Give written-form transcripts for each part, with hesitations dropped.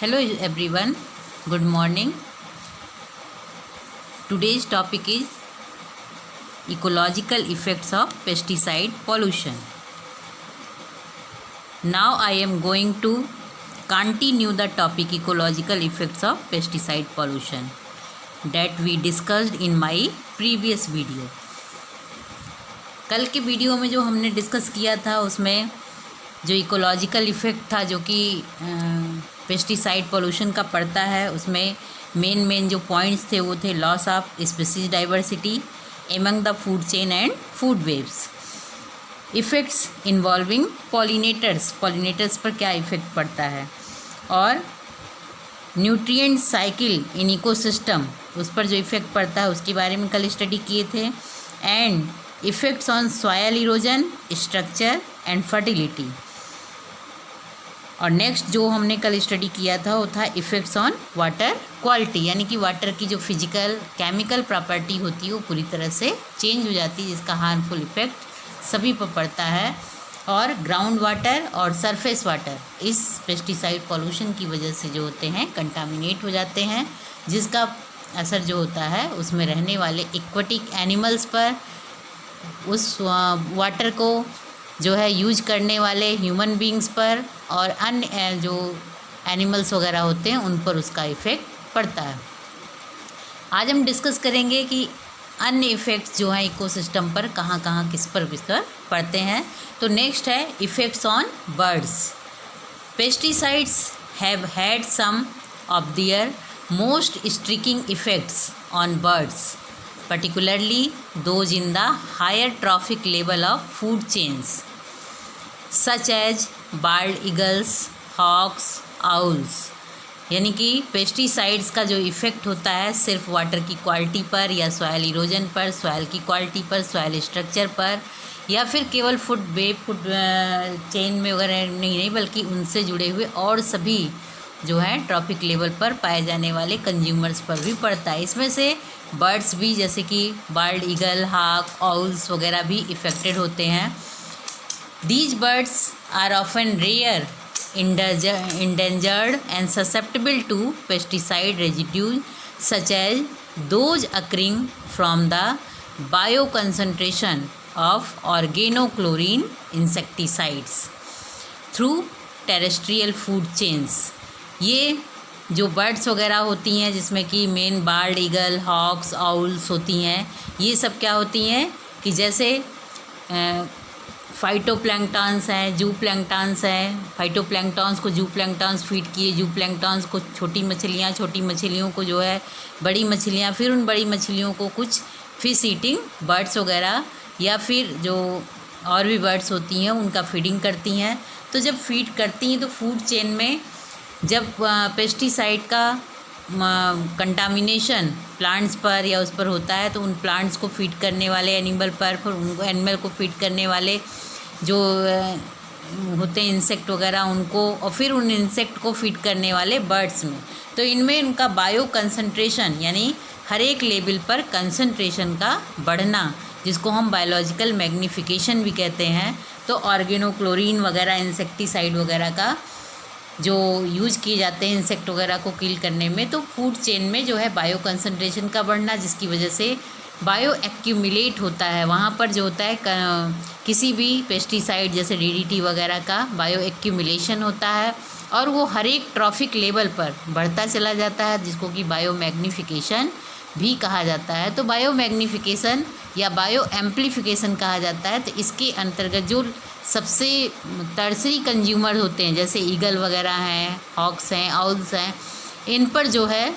Hello everyone, good morning. Today's topic is ecological effects of pesticide pollution. Now I am going to continue the topic ecological effects of pesticide pollution that we discussed in my previous video. कल के video में जो हमने discuss किया था उसमें जो ecological effect था जो कि पेस्टिसाइड पोल्यूशन का पड़ता है, उसमें मेन जो पॉइंट्स थे वो थे loss of species diversity among the food chain and food waves, effects involving pollinators पर क्या इफ़ेक्ट पड़ता है, और न्यूट्रिएंट साइकिल इन इकोसिस्टम उस पर जो इफ़ेक्ट पड़ता है उसके बारे में कल स्टडी किए थे, and effects on soil erosion, structure and fertility. और नेक्स्ट जो हमने कल स्टडी किया था वो था इफ़ेक्ट्स ऑन वाटर क्वालिटी, यानी कि वाटर की जो फिजिकल केमिकल प्रॉपर्टी होती है वो पूरी तरह से चेंज हो जाती है, जिसका हार्मफुल इफ़ेक्ट सभी पर पड़ता है। और ग्राउंड वाटर और सरफेस वाटर इस पेस्टिसाइड पॉल्यूशन की वजह से जो होते हैं कंटामिनेट हो जाते हैं, जिसका असर जो होता है उसमें रहने वाले एक्वेटिक एनिमल्स पर, उस वाटर को जो है यूज करने वाले ह्यूमन बींग्स पर और अन्य जो एनिमल्स वगैरह होते हैं उन पर उसका इफ़ेक्ट पड़ता है। आज हम डिस्कस करेंगे कि अन्य इफ़ेक्ट्स जो हैं इकोसिस्टम पर कहाँ किस पर पड़ते हैं। तो नेक्स्ट है effects on birds. Pesticides have had some of their most striking effects on birds, particularly those in the higher trophic level of food chains such as bald eagles, hawks, owls। यानी कि pesticides का जो effect होता है सिर्फ water की quality पर या सॉयल इरोजन पर, सॉयल की क्वालिटी पर, सॉयल स्ट्रक्चर पर, या फिर केवल फूड चेन में वगैरह नहीं बल्कि उनसे जुड़े हुए और सभी जो है ट्रॉपिक लेवल पर पाए जाने वाले कंज्यूमर्स पर भी पड़ता है। इसमें से बर्ड्स भी जैसे कि बाल्ड ईगल, हाक, ऑल्स वगैरह भी इफ़ेक्टेड होते हैं। These birds are often rare, endangered and susceptible to pesticide residues such as those occurring from the bioconcentration of organochlorine insecticides through terrestrial food chains। ये जो बर्ड्स वगैरह होती हैं जिसमें कि main bald eagle, hawks, owls होती हैं, ये सब क्या होती हैं कि जैसे फाइटोप्लैंक्टन्स हैं, जू प्लैंक्टन्स हैं, फाइटोप्लैंक्टन्स को जू प्लैंक्टन्स फीड किए, जू प्लैंक्टन्स को छोटी मछलियों को जो है बड़ी मछलियाँ, फिर उन बड़ी मछलियों को कुछ फिश ईटिंग बर्ड्स वगैरह या फिर जो और भी बर्ड्स होती हैं उनका फीडिंग करती हैं। तो जब फीड करती हैं तो फूड चेन में जब पेस्टिसाइड का कंटामिनेशन प्लांट्स पर या उस पर होता है तो उन प्लांट्स को फीड करने वाले एनिमल पर, फिर उनको एनिमल को फीड करने वाले जो होते हैं इंसेक्ट वगैरह उनको, और फिर उन इंसेक्ट को फीड करने वाले बर्ड्स में, तो इनमें उनका बायो कंसंट्रेशन यानी हर एक लेवल पर कंसंट्रेशन का बढ़ना, जिसको हम बायोलॉजिकल मैग्नीफिकेशन भी कहते हैं। तो ऑर्गेनोक्लोरीन वगैरह इंसेक्टिसाइड वगैरह का जो यूज किए जाते हैं इंसेक्ट वगैरह को किल करने में, तो फूड चेन में जो है बायो कंसंट्रेशन का बढ़ना, जिसकी वजह से बायो एक्यूमुलेट होता है। वहाँ पर जो होता है किसी भी पेस्टिसाइड जैसे डीडीटी वगैरह का बायो एक्यूमुलेशन होता है और वो हर एक ट्रॉफिक लेवल पर बढ़ता चला जाता है, जिसको कि बायो मैग्नीफिकेशन भी कहा जाता है। तो बायो मैग्नीफिकेशन या बायो एम्प्लीफिकेशन कहा जाता है। तो इसके अंतर्गत जो सबसे टर्सरी कंज्यूमर होते हैं जैसे ईगल वगैरह हैं, हॉक्स हैं, आउल्स हैं, इन पर जो है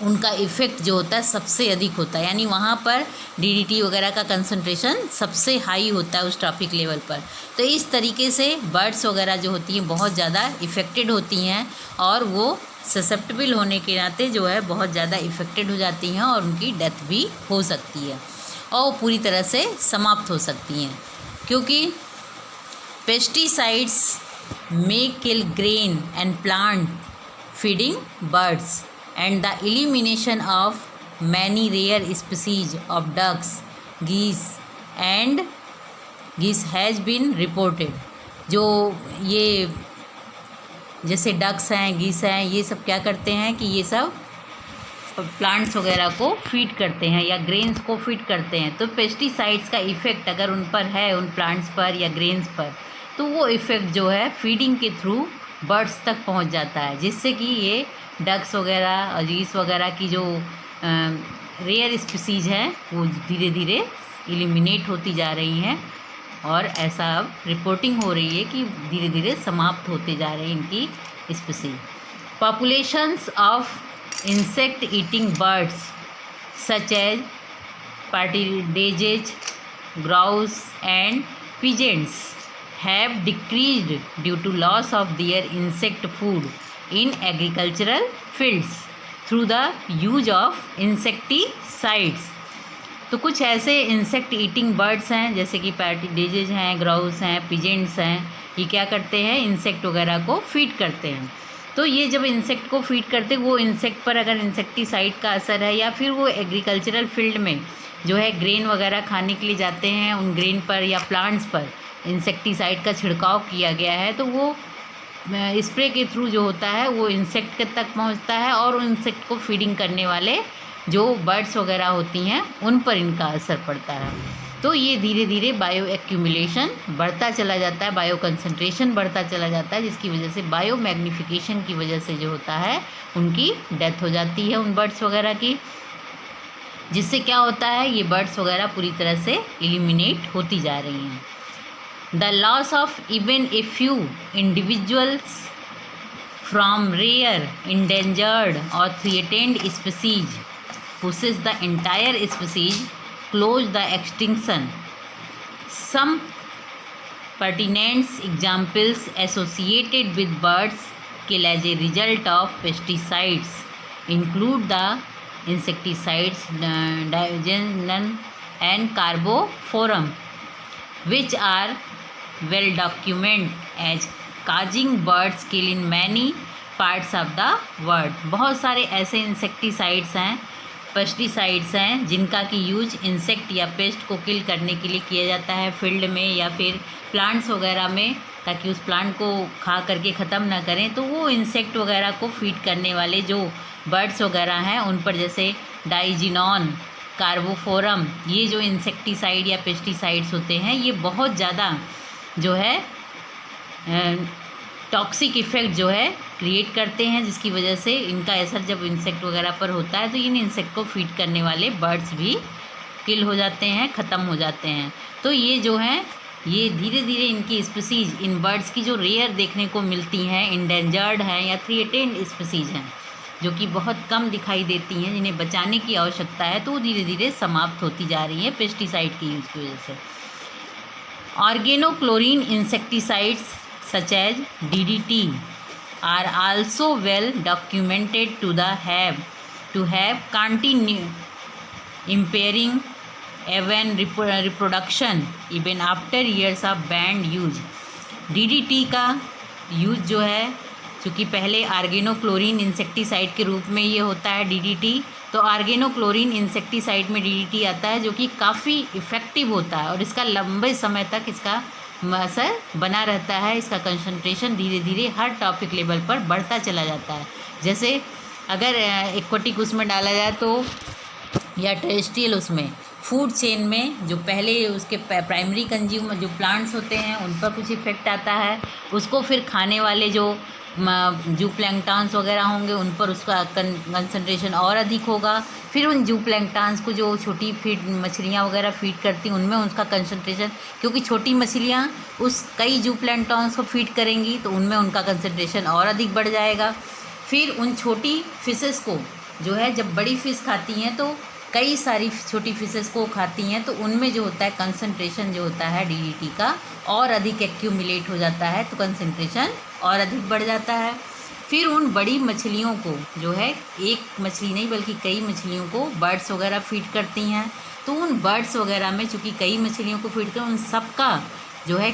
उनका इफ़ेक्ट जो होता है सबसे अधिक होता है, यानी वहाँ पर डीडीटी वगैरह का कंसंट्रेशन सबसे हाई होता है उस ट्रॉपिक लेवल पर। तो इस तरीके से बर्ड्स वगैरह जो होती हैं बहुत ज़्यादा इफ़ेक्टेड होती हैं और वो ससेप्टेबल होने के नाते जो है बहुत ज़्यादा इफ़ेक्टेड हो जाती हैं और उनकी डेथ भी हो सकती है और पूरी तरह से समाप्त हो सकती हैं, क्योंकि pesticides may kill grain and plant feeding birds, and the elimination of many rare species of ducks, geese has been reported। जो ये जैसे डक्स हैं, गीस हैं, ये सब क्या करते हैं कि ये सब प्लांट्स वगैरह को फीड करते हैं या ग्रेन्स को फीड करते हैं। तो पेस्टिसाइड्स का इफ़ेक्ट अगर उन पर है, उन प्लांट्स पर या ग्रेन्स पर, तो वो इफ़ेक्ट जो है फीडिंग के थ्रू बर्ड्स तक पहुंच जाता है, जिससे कि ये डक्स वगैरह और गीस वगैरह की जो रेयर स्पीसीज हैं वो धीरे धीरे एलिमिनेट होती जा रही हैं। और ऐसा अब रिपोर्टिंग हो रही है कि धीरे धीरे समाप्त होते जा रहे हैं इनकी species. Populations of insect eating birds such as partridges, grouse and pigeons have decreased due to loss of their insect food in agricultural fields through the use of insecticides। तो कुछ ऐसे इंसेक्ट ईटिंग बर्ड्स हैं जैसे कि पैर्टिडेजेज हैं, grouse हैं, peasants हैं, ये क्या करते हैं, इंसेक्ट वगैरह को फीड करते हैं। तो ये जब इंसेक्ट को फीड करते, वो इंसेक्ट पर अगर इंसेक्टिसाइड का असर है या फिर वो एग्रीकल्चरल फील्ड में जो है ग्रेन वगैरह खाने के लिए जाते हैं, उन ग्रेन पर या प्लांट्स पर इंसेक्टिसाइड का छिड़काव किया गया है, तो वो स्प्रे के थ्रू जो होता है वो इंसेक्ट तक पहुंचता है और उन इंसेक्ट को फीडिंग करने वाले जो बर्ड्स वगैरह होती हैं उन पर इनका असर पड़ता है। तो ये धीरे धीरे बायो एक्यूमुलेशन बढ़ता चला जाता है, बायो कंसंट्रेशन बढ़ता चला जाता है, जिसकी वजह से बायो मैग्नीफिकेशन की वजह से जो होता है उनकी डेथ हो जाती है उन बर्ड्स वगैरह की, जिससे क्या होता है ये बर्ड्स वगैरह पूरी तरह से एलिमिनेट होती जा रही हैं। The loss of even a few individuals from rare, endangered और threatened species pushes the entire species close the extinction. Some pertinent examples associated with birds kill as a result of pesticides include the insecticides diazinon and carboforum, which are well documented as causing birds kill in many parts of the world। बहुत सारे ऐसे insecticides हैं, pesticides हैं जिनका कि use insect या paste को किल करने के लिए किया जाता है फील्ड में या फिर प्लांट्स वगैरह में, ताकि उस प्लांट को खा करके ख़त्म ना करें। तो वो इंसेक्ट वगैरह को फीड करने वाले जो बर्ड्स वगैरह हैं उन पर जैसे डाइजिनॉन, कार्बोफोरम, ये जो इंसेक्टिसाइड या पेस्टिसाइड्स होते हैं ये बहुत ज़्यादा जो है टॉक्सिक इफ़ेक्ट जो है क्रिएट करते हैं, जिसकी वजह से इनका असर जब इंसेक्ट वगैरह पर होता है तो इन इंसेक्ट को फीड करने वाले बर्ड्स भी किल हो जाते हैं, ख़त्म हो जाते हैं। तो ये जो हैं ये धीरे धीरे इनकी स्पीसीज, इन बर्ड्स की जो रेयर देखने को मिलती हैं, इंडेंजर्ड हैं या थ्रेटेंड स्पीसीज हैं जो कि बहुत कम दिखाई देती हैं, जिन्हें बचाने की आवश्यकता है, तो धीरे धीरे समाप्त होती जा रही हैं पेस्टिसाइड की यूज़ की वजह से। Organochlorine insecticides such as DDT are also well documented to have continue impairing avian reproduction even after years of banned use। DDT का यूज़ जो है, चूँकि पहले आर्गेनोक्लोरीन इंसेक्टिसाइड के रूप में ये होता है DDT, तो आर्गेनोक्लोरीन इंसेक्टिसाइड में DDT आता है जो कि काफ़ी इफ़ेक्टिव होता है और इसका लंबे समय तक इसका असर बना रहता है। इसका कंसंट्रेशन धीरे धीरे हर टॉपिक लेवल पर बढ़ता चला जाता है। जैसे अगर एक्वाटिक उसमें डाला जाए तो या टेरेस्ट्रियल उसमें फूड चेन में जो पहले उसके प्राइमरी कंज्यूमर जो प्लांट्स होते हैं उन पर कुछ इफ़ेक्ट आता है, उसको फिर खाने वाले जो जूप्लैंक्टन्स वगैरह होंगे उन पर उसका कंसंट्रेशन और अधिक होगा। फिर उन जूप्लैंक्टन्स को जो छोटी फीड मछलियाँ वगैरह फीड करती हैं उनमें उसका कंसंट्रेशन, क्योंकि छोटी मछलियाँ उस कई जूप्लैंक्टन्स को फीड करेंगी तो उनमें उनका कंसंट्रेशन और अधिक बढ़ जाएगा। फिर उन छोटी फिशेस को जो है जब बड़ी फ़िश खाती हैं तो कई सारी छोटी फिशेस को खाती हैं तो उनमें जो होता है कंसंट्रेशन जो होता है DDT का और अधिक एक्यूमुलेट हो जाता है, तो कंसंट्रेशन और अधिक बढ़ जाता है। फिर उन बड़ी मछलियों को जो है एक मछली नहीं बल्कि कई मछलियों को बर्ड्स वगैरह फीड करती हैं, तो उन बर्ड्स वगैरह में चूँकि कई मछलियों को फीड कर उन सब का जो है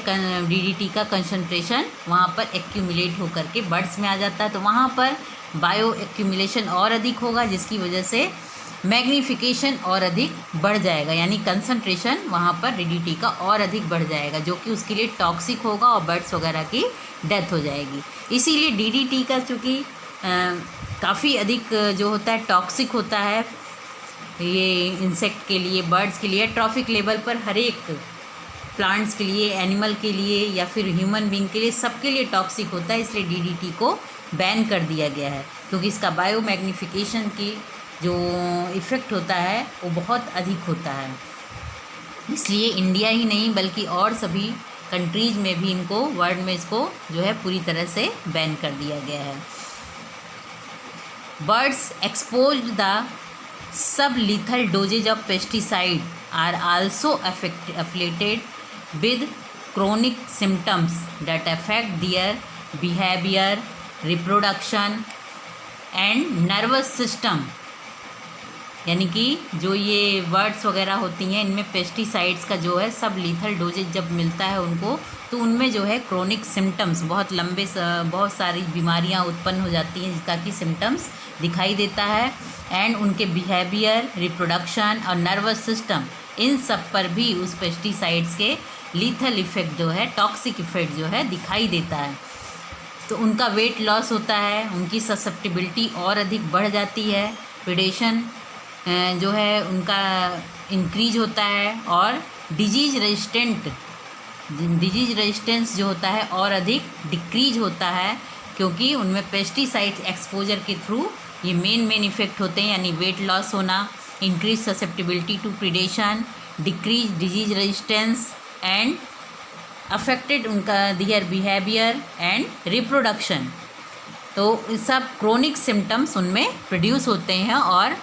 DDT का कंसंट्रेशन वहाँ पर एक्यूमुलेट होकर के बर्ड्स में आ जाता है, तो वहाँ पर बायो एक्यूमुलेशन और अधिक होगा, जिसकी वजह से मैग्नीफिकेशन और अधिक बढ़ जाएगा, यानी कंसंट्रेशन वहाँ पर DDT का और अधिक बढ़ जाएगा, जो कि उसके लिए टॉक्सिक होगा और बर्ड्स वगैरह की डेथ हो जाएगी। इसीलिए DDT का चूँकि काफ़ी अधिक जो होता है टॉक्सिक होता है, ये इंसेक्ट के लिए, बर्ड्स के लिए, ट्रॉफिक लेवल पर हर एक प्लांट्स के लिए, एनिमल के लिए या फिर ह्यूमन बीइंग के लिए, सबके लिए टॉक्सिक होता है। इसलिए DDT को बैन कर दिया गया है, क्योंकि इसका बायो मैग्नीफिकेशन की जो इफ़ेक्ट होता है वो बहुत अधिक होता है। इसलिए इंडिया ही नहीं बल्कि और सभी कंट्रीज़ में भी इनको, वर्ल्ड में इसको जो है पूरी तरह से बैन कर दिया गया है। Birds exposed the sub lethal doses of pesticide are also afflicted with chronic symptoms that affect their behavior, reproduction and nervous system। यानी कि जो ये बर्ड्स वगैरह होती हैं, इनमें पेस्टिसाइड्स का जो है सब लीथल डोजेज जब मिलता है उनको, तो उनमें जो है क्रोनिक सिम्टम्स, बहुत सारी बीमारियां उत्पन्न हो जाती हैं जिसका कि सिम्टम्स दिखाई देता है। एंड उनके बिहेवियर, रिप्रोडक्शन और नर्वस सिस्टम, इन सब पर भी उस पेस्टिसाइड्स के लीथल इफ़ेक्ट जो है, टॉक्सिक इफ़ेक्ट जो है दिखाई देता है। तो उनका वेट लॉस होता है, उनकी ससेप्टिबिलिटी और अधिक बढ़ जाती है, प्रेडेशन जो है उनका इंक्रीज होता है और डिजीज रेजिस्टेंस जो होता है और अधिक डिक्रीज होता है, क्योंकि उनमें पेस्टिसाइड्स एक्सपोजर के थ्रू ये मेन इफ़ेक्ट होते हैं, यानी वेट लॉस होना, increase susceptibility to predation, decrease disease resistance and affected उनका दियर बिहेवियर एंड रिप्रोडक्शन। तो सब क्रोनिक सिम्टम्स उनमें प्रोड्यूस होते हैं और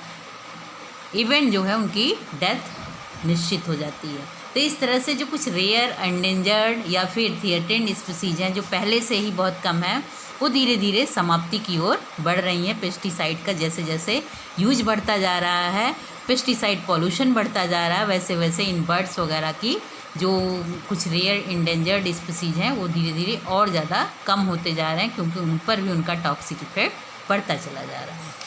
इवेंट जो है उनकी डेथ निश्चित हो जाती है। तो इस तरह से जो कुछ रेयर, एंडेंजर्ड या फिर थ्रेटेंड स्पीसीज हैं जो पहले से ही बहुत कम है, वो धीरे धीरे समाप्ति की ओर बढ़ रही हैं। पेस्टिसाइड का जैसे जैसे यूज बढ़ता जा रहा है, पेस्टिसाइड पॉल्यूशन बढ़ता जा रहा है, वैसे वैसे इन बर्ड्स वगैरह की जो कुछ रेयर एंडेंजर्ड स्पीसीज हैं वो धीरे धीरे और ज़्यादा कम होते जा रहे हैं, क्योंकि उन पर भी उनका टॉक्सिक इफेक्ट बढ़ता चला जा रहा है।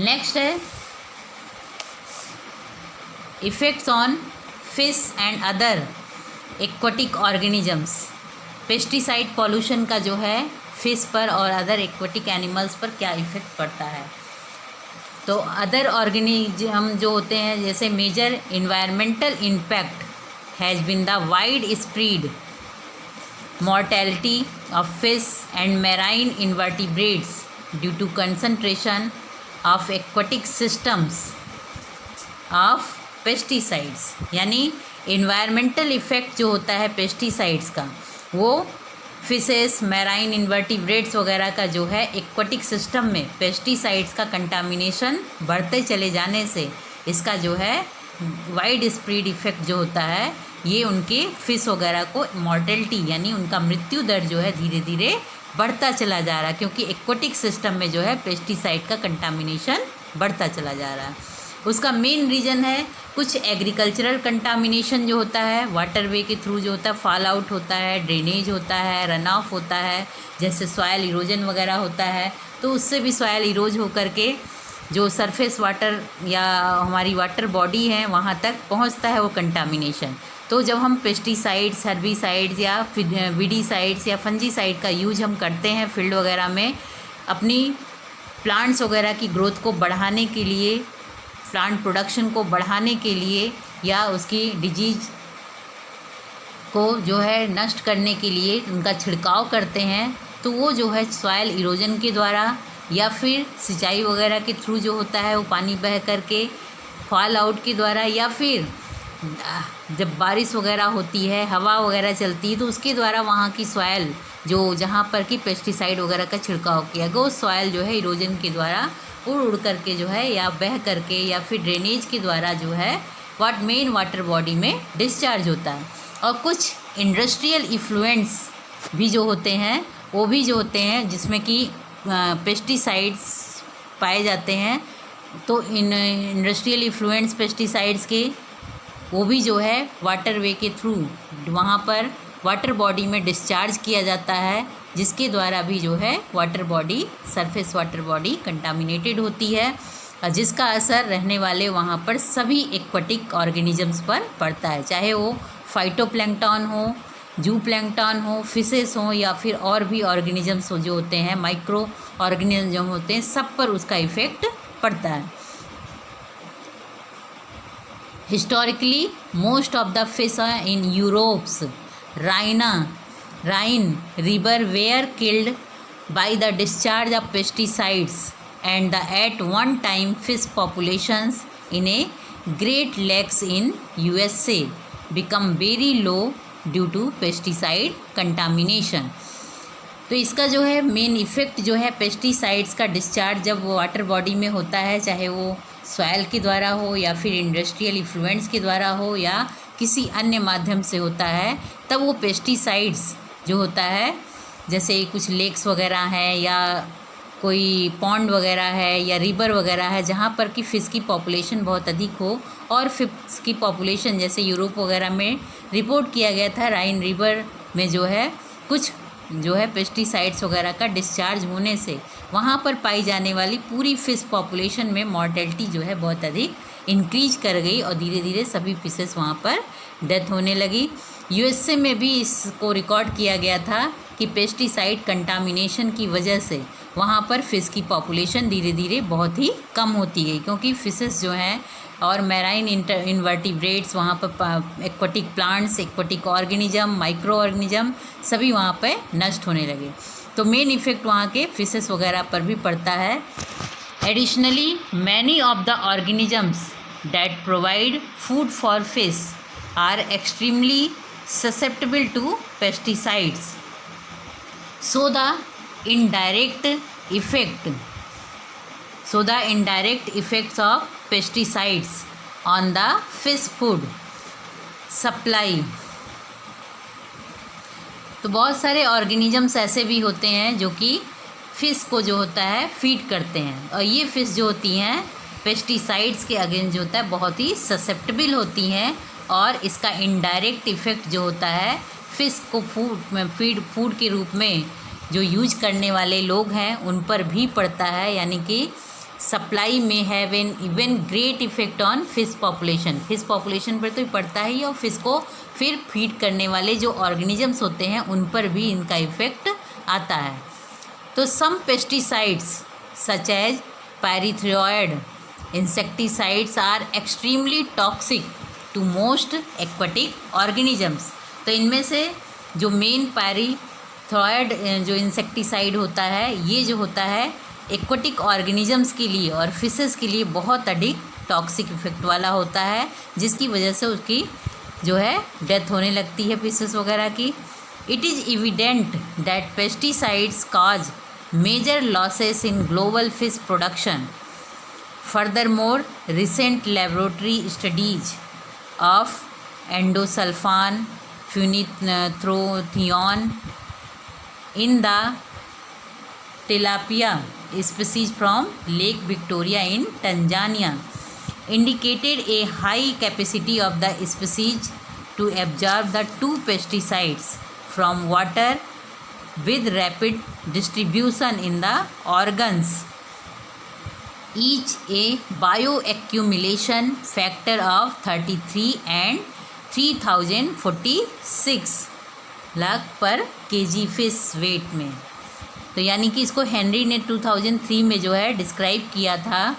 नेक्स्ट है effects on fish and other aquatic organisms. Pesticide pollution का जो है फिश पर और अदर एक्वाटिक एनिमल्स पर क्या इफ़ेक्ट पड़ता है। तो अदर ऑर्गेनिज्म जो होते हैं, जैसे major environmental impact has been the wide spread mortality of fish and marine invertebrates due to concentration of aquatic systems of pesticides। यानी इन्वायरमेंटल इफ़ेक्ट जो होता है पेस्टिसाइड्स का, वो फिशेस, मैराइन इन्वर्टिब्रेट्स वगैरह का जो है एक्वाटिक सिस्टम में पेस्टिसाइड्स का कंटामिनेशन बढ़ते चले जाने से इसका जो है वाइड स्प्रेड इफ़ेक्ट जो होता है, ये उनके फिश वगैरह को मॉर्टेलिटी यानी उनका मृत्यु दर जो है धीरे धीरे बढ़ता चला जा रहा है, क्योंकि एक्वाटिक सिस्टम में जो है पेस्टिसाइड का कंटामिनेशन बढ़ता चला जा रहा है। उसका मेन रीज़न है कुछ एग्रीकल्चरल कंटामिनेशन जो होता है, वाटरवे के थ्रू जो होता है, फॉल आउट होता है, ड्रेनेज होता है, रन ऑफ होता है, जैसे सॉयल इरोजन वगैरह होता है, तो उससे भी सॉयल इरोज होकर के जो सरफेस वाटर या हमारी वाटर बॉडी है वहाँ तक पहुँचता है वो कंटामिनेशन। तो जब हम पेस्टिसाइड्स, हर्बिसाइड्स या वीडीसाइड्स या फंजीसाइड का यूज हम करते हैं फील्ड वगैरह में अपनी प्लांट्स वगैरह की ग्रोथ को बढ़ाने के लिए, प्लांट प्रोडक्शन को बढ़ाने के लिए या उसकी डिजीज को जो है नष्ट करने के लिए उनका छिड़काव करते हैं, तो वो जो है सॉयल इरोजन के द्वारा या फिर सिंचाई वगैरह के थ्रू जो होता है वो पानी बह करके फॉल आउट के द्वारा, या फिर जब बारिश वगैरह होती है, हवा वगैरह चलती है, तो उसके द्वारा वहाँ की सॉयल जो जहाँ पर कि पेस्टिसाइड वगैरह का छिड़काव किया गया, वो सॉयल जो है इरोजन के द्वारा उड़ करके जो है या बह करके या फिर ड्रेनेज के द्वारा जो है मेन वाटर बॉडी में डिस्चार्ज होता है। और कुछ इंडस्ट्रियल इफ्लुएंट्स भी जो होते हैं वो भी जो होते हैं जिसमें कि पेस्टिसाइड्स पाए जाते हैं, तो इन इंडस्ट्रियल इफ्लुएंट्स पेस्टिसाइड्स के वो भी जो है वाटर वे के थ्रू वहाँ पर वाटर बॉडी में डिस्चार्ज किया जाता है, जिसके द्वारा भी जो है water body, surface water body contaminated होती है। और जिसका असर रहने वाले वहाँ पर सभी एक्वाटिक ऑर्गेनिजम्स पर पड़ता है, चाहे वो फाइटोप्लैंक्टन हो, जू प्लैंक्टन हो, फिशेस हो या फिर और भी ऑर्गेनिजम्स जो होते हैं, माइक्रो ऑर्गेनिज्म होते हैं, सब पर उसका इफ़ेक्ट पड़ता है। Historically most of the fish in Europe's Rhine river were killed by the discharge of pesticides, and at one time fish populations in a Great Lakes in USA become very low due to pesticide contamination। तो इसका जो है main effect जो है pesticides का discharge जब water body में होता है, चाहे वो सॉइल के द्वारा हो या फिर इंडस्ट्रियल इफ्लुएंट्स के द्वारा हो या किसी अन्य माध्यम से होता है, तब वो पेस्टिसाइड्स जो होता है, जैसे कुछ लेक्स वगैरह हैं या कोई पॉन्ड वगैरह है या रिवर वगैरह है जहाँ पर कि फ़िश की पॉपुलेशन बहुत अधिक हो, और फिश की पॉपुलेशन जैसे यूरोप वगैरह में रिपोर्ट किया गया था, राइन रिवर में जो है कुछ जो है पेस्टिसाइड्स वगैरह का डिस्चार्ज होने से वहाँ पर पाई जाने वाली पूरी फ़िश पॉपुलेशन में मॉर्टेलिटी जो है बहुत अधिक इंक्रीज कर गई और धीरे धीरे सभी फिशेस वहाँ पर डेथ होने लगी। यूएसए में भी इसको रिकॉर्ड किया गया था कि पेस्टिसाइड कंटामिनेशन की वजह से वहाँ पर फ़िश की पॉपुलेशन धीरे धीरे बहुत ही कम होती गई, क्योंकि फिशेस जो हैं और मैराइन इन्वर्टिब्रेट्स वहाँ पर aquatic plants, aquatic organism, micro organism सभी वहाँ पे नष्ट होने लगे। तो मेन इफ़ेक्ट वहाँ के फिशेस वगैरह पर भी पड़ता है। Additionally many of the organisms that provide food for fish are extremely susceptible to pesticides, so the indirect effects of pesticides on the fish food supply। तो बहुत सारे ऑर्गेनिजम्स ऐसे भी होते हैं जो कि फ़िश को जो होता है फीड करते हैं, और ये फ़िश जो होती हैं पेस्टिसाइड्स के अगेंस्ट जो होता है बहुत ही ससेप्टेबल होती हैं, और इसका इनडायरेक्ट इफ़ेक्ट जो होता है फ़िश को फूड के रूप में जो यूज करने वाले लोग हैं उन पर भी पड़ता है, यानी कि सप्लाई में have an even great effect on fish population. Fish population पर तो पड़ता ही, और फिश को फिर फीड करने वाले जो ऑर्गेनिजम्स होते हैं उन पर भी इनका इफ़ेक्ट आता है। तो some pesticides such as pyrethroid insecticides are extremely toxic to most aquatic organisms. तो इनमें से जो मेन पायरीथ्रियोइड जो इंसेक्टिसाइड होता है, ये जो होता है एक्वाटिक ऑर्गेनिजम्स के लिए और फिशेस के लिए बहुत अधिक टॉक्सिक इफेक्ट वाला होता है, जिसकी वजह से उसकी जो है डेथ होने लगती है फिशेस वगैरह की। It is evident that pesticides cause major losses in global fish production. Furthermore recent laboratory studies of endosulfan phenithrothione in the tilapia species from Lake Victoria in Tanzania indicated a high capacity of the species to absorb the two pesticides from water with rapid distribution in the organs, each a bioaccumulation factor of 33 and 3046 lakh पर KG fish wait में। तो यानी कि इसको Henry ने 2003 में जो है डिस्क्राइब किया था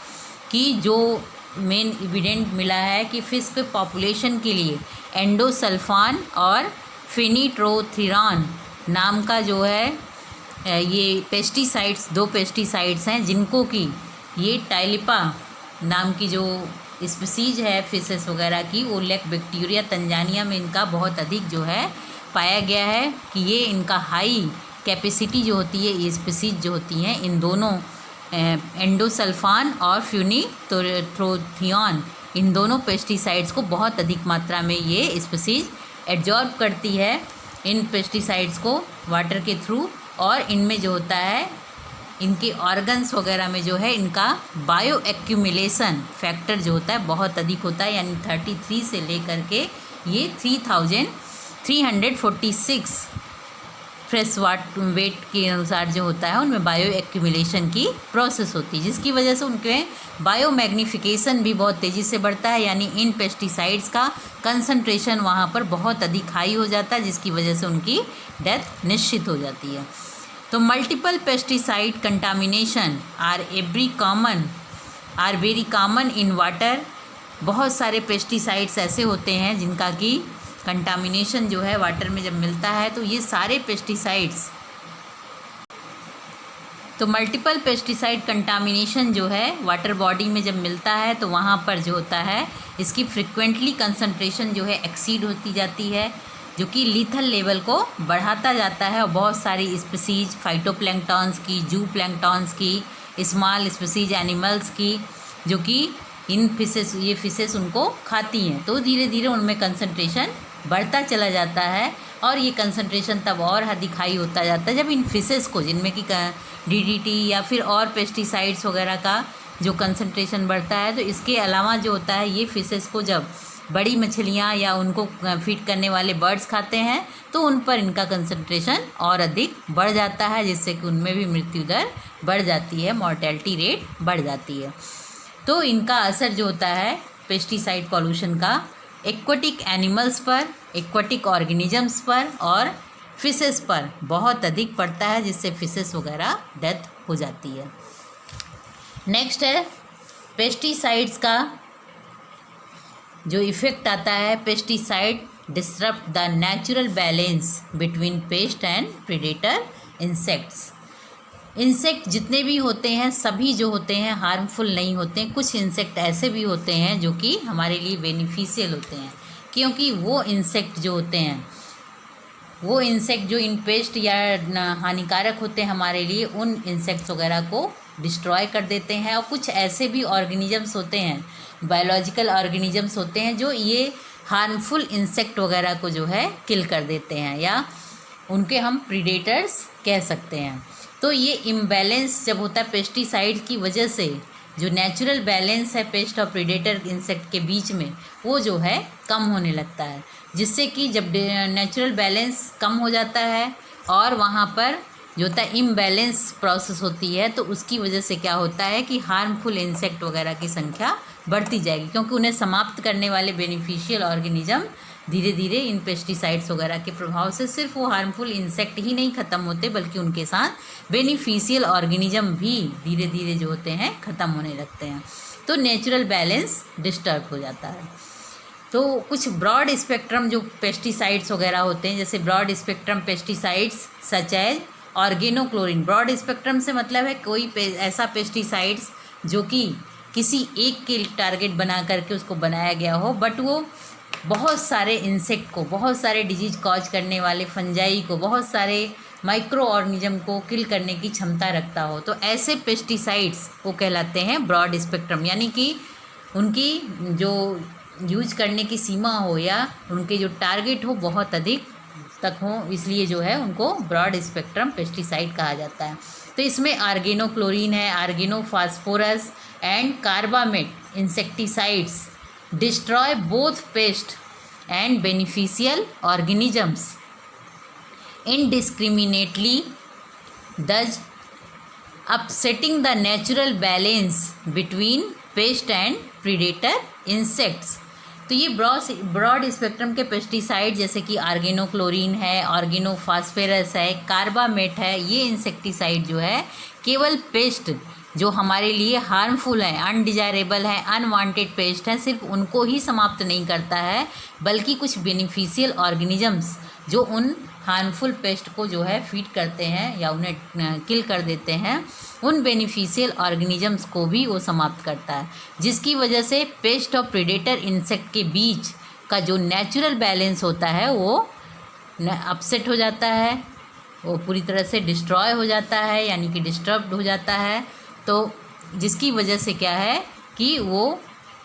कि जो मेन एविडेंट मिला है कि फ़िश के पॉपुलेशन के लिए एंडोसल्फान और फेनिट्रोथिरॉन नाम का जो है ये पेस्टिसाइड्स, दो पेस्टिसाइड्स हैं जिनको कि ये टाइलिपा नाम की जो स्पीसीज है फिशेस वगैरह की, वो लेक विक्टोरिया तंजानिया में इनका बहुत अधिक जो है पाया गया है कि ये इनका हाई कैपेसिटी जो होती है, ये स्पीसीज जो होती हैं इन दोनों एंडोसल्फान और फ्यूनिथ्रोथियन, इन दोनों पेस्टिसाइड्स को बहुत अधिक मात्रा में ये स्पीसीज एब्जॉर्ब करती है इन पेस्टिसाइड्स को वाटर के थ्रू, और इनमें जो होता है इनके ऑर्गन्स वगैरह में जो है इनका बायो एक्यूमुलेशन फैक्टर जो होता है बहुत अधिक होता है, यानी 33 से लेकर के ये 3346 फ्रेश वेट के अनुसार जो होता है उनमें बायो एक्यूमुलेशन की प्रोसेस होती है, जिसकी वजह से उनके बायो मैग्नीफिकेशन भी बहुत तेज़ी से बढ़ता है, यानी इन पेस्टिसाइड्स का कंसंट्रेशन वहाँ पर बहुत अधिक हाई हो जाता है, जिसकी वजह से उनकी डेथ निश्चित हो जाती है। तो multiple pesticide contamination are very common in water. बहुत सारे पेस्टिसाइड्स ऐसे होते हैं जिनका कि कंटामिनेशन जो है वाटर में जब मिलता है, तो ये सारे पेस्टिसाइड्स, तो मल्टीपल पेस्टिसाइड कंटामिनेशन जो है वाटर बॉडी में जब मिलता है तो वहाँ पर जो होता है इसकी फ्रिक्वेंटली कंसंट्रेशन जो है एक्सीड होती जाती है, जो कि लीथल लेवल को बढ़ाता जाता है। और बहुत सारी स्पीसीज फाइटोप्लैंक्टॉन्स की, जू प्लैंक्टॉन्स की, स्मॉल स्पीसीज एनिमल्स की, जो कि इन फिशेस उनको खाती हैं, तो धीरे धीरे उनमें कंसंट्रेशन बढ़ता चला जाता है। और ये कंसंट्रेशन तब और अधिक हाई होता जाता है जब इन फिशेस को, जिनमें कि DDT या फिर और पेस्टिसाइड्स वगैरह का जो कंसंट्रेशन बढ़ता है। तो इसके अलावा जो होता है ये फिशेस को जब बड़ी मछलियाँ या उनको फीड करने वाले बर्ड्स खाते हैं तो उन पर इनका कंसंट्रेशन और अधिक बढ़ जाता है, जिससे कि उनमें भी मृत्यु दर बढ़ जाती है, मॉर्टेलिटी रेट बढ़ जाती है। तो इनका असर जो होता है पेस्टिसाइड पॉल्यूशन का एक्वाटिक एनिमल्स पर, एक्वाटिक ऑर्गेनिजम्स पर और फिशेस पर बहुत अधिक पड़ता है, जिससे फिशेस वगैरह डेथ हो जाती है। नेक्स्ट है पेस्टिसाइड्स का जो इफ़ेक्ट आता है। Pesticide disturb the natural balance between paste and predator insects. Insect जितने भी होते हैं सभी जो होते हैं हार्मफुल नहीं होते हैं। कुछ इंसेक्ट ऐसे भी होते हैं जो कि हमारे लिए बेनिफिशियल होते हैं, क्योंकि वो इंसेक्ट जो होते हैं, वो इंसेक्ट जो इन पेस्ट या हानिकारक होते हैं हमारे लिए, उन इंसेक्ट्स वगैरह को डिस्ट्रॉय कर देते हैं। और कुछ ऐसे भी ऑर्गेनिजम्स होते हैं, बायोलॉजिकल ऑर्गेनिजम्स होते हैं, जो ये हार्मफुल इंसेक्ट वगैरह को जो है किल कर देते हैं, या उनके हम प्रीडेटर्स कह सकते हैं। तो ये इम्बैलेंस जब होता है पेस्टिसाइड की वजह से, जो नेचुरल बैलेंस है पेस्ट और प्रीडेटर इंसेक्ट के बीच में, वो जो है कम होने लगता है, जिससे कि जब नेचुरल बैलेंस कम हो जाता है और वहाँ पर जो होता है इम्बैलेंस प्रोसेस होती है, तो उसकी वजह से क्या होता है कि हार्मफुल इंसेक्ट वगैरह की संख्या बढ़ती जाएगी, क्योंकि उन्हें समाप्त करने वाले बेनिफिशियल ऑर्गेनिज्म धीरे धीरे इन पेस्टिसाइड्स वगैरह के प्रभाव से सिर्फ वो हार्मफुल इंसेक्ट ही नहीं ख़त्म होते, बल्कि उनके साथ बेनिफिशियल ऑर्गेनिज्म भी धीरे धीरे जो होते हैं ख़त्म होने लगते हैं। तो नेचुरल बैलेंस डिस्टर्ब हो जाता है। तो कुछ ब्रॉड स्पेक्ट्रम जो पेस्टिसाइड्स वगैरह होते हैं, जैसे broad spectrum pesticides such as organochlorine. Broad spectrum से मतलब है कोई ऐसा पेस्टिसाइड्स जो कि किसी एक के टारगेट बना करके उसको बनाया गया हो, बट वो बहुत सारे इंसेक्ट को, बहुत सारे डिजीज कॉज करने वाले फंजाई को, बहुत सारे माइक्रो ऑर्गेनिज्म को किल करने की क्षमता रखता हो। तो ऐसे पेस्टिसाइड्स को कहलाते हैं ब्रॉड स्पेक्ट्रम, यानी कि उनकी जो यूज करने की सीमा हो या उनके जो टारगेट हो बहुत अधिक तक हो, इसलिए जो है उनको ब्रॉड स्पेक्ट्रम पेस्टिसाइड कहा जाता है। तो इसमें आर्गेनोक्लोरीन है, organophosphorus and carbamate insecticides destroy both pest and beneficial organisms indiscriminately, thus upsetting the natural balance between pest and predator insects। तो ये ब्रॉड स्पेक्ट्रम के पेस्टिसाइड जैसे कि आर्गेनोक्लोरीन है, ऑर्गेनोफॉस्फेरस है, कार्बामेट है, ये इंसेक्टिसाइड जो है केवल पेस्ट जो हमारे लिए हार्मफुल है, अनडिजायरेबल है, अनवांटेड पेस्ट है, सिर्फ उनको ही समाप्त नहीं करता है, बल्कि कुछ बेनिफिशियल ऑर्गेनिजम्स जो उन हार्मफुल पेस्ट को जो है फीड करते हैं या उन्हें किल कर देते हैं, उन बेनिफिशियल ऑर्गेनिजम्स को भी वो समाप्त करता है, जिसकी वजह से पेस्ट और प्रेडेटर इंसेक्ट के बीच का जो नेचुरल बैलेंस होता है वो अपसेट हो जाता है, वो पूरी तरह से डिस्ट्रॉय हो जाता है, यानी कि डिस्टर्ब्ड हो जाता है। तो जिसकी वजह से क्या है कि वो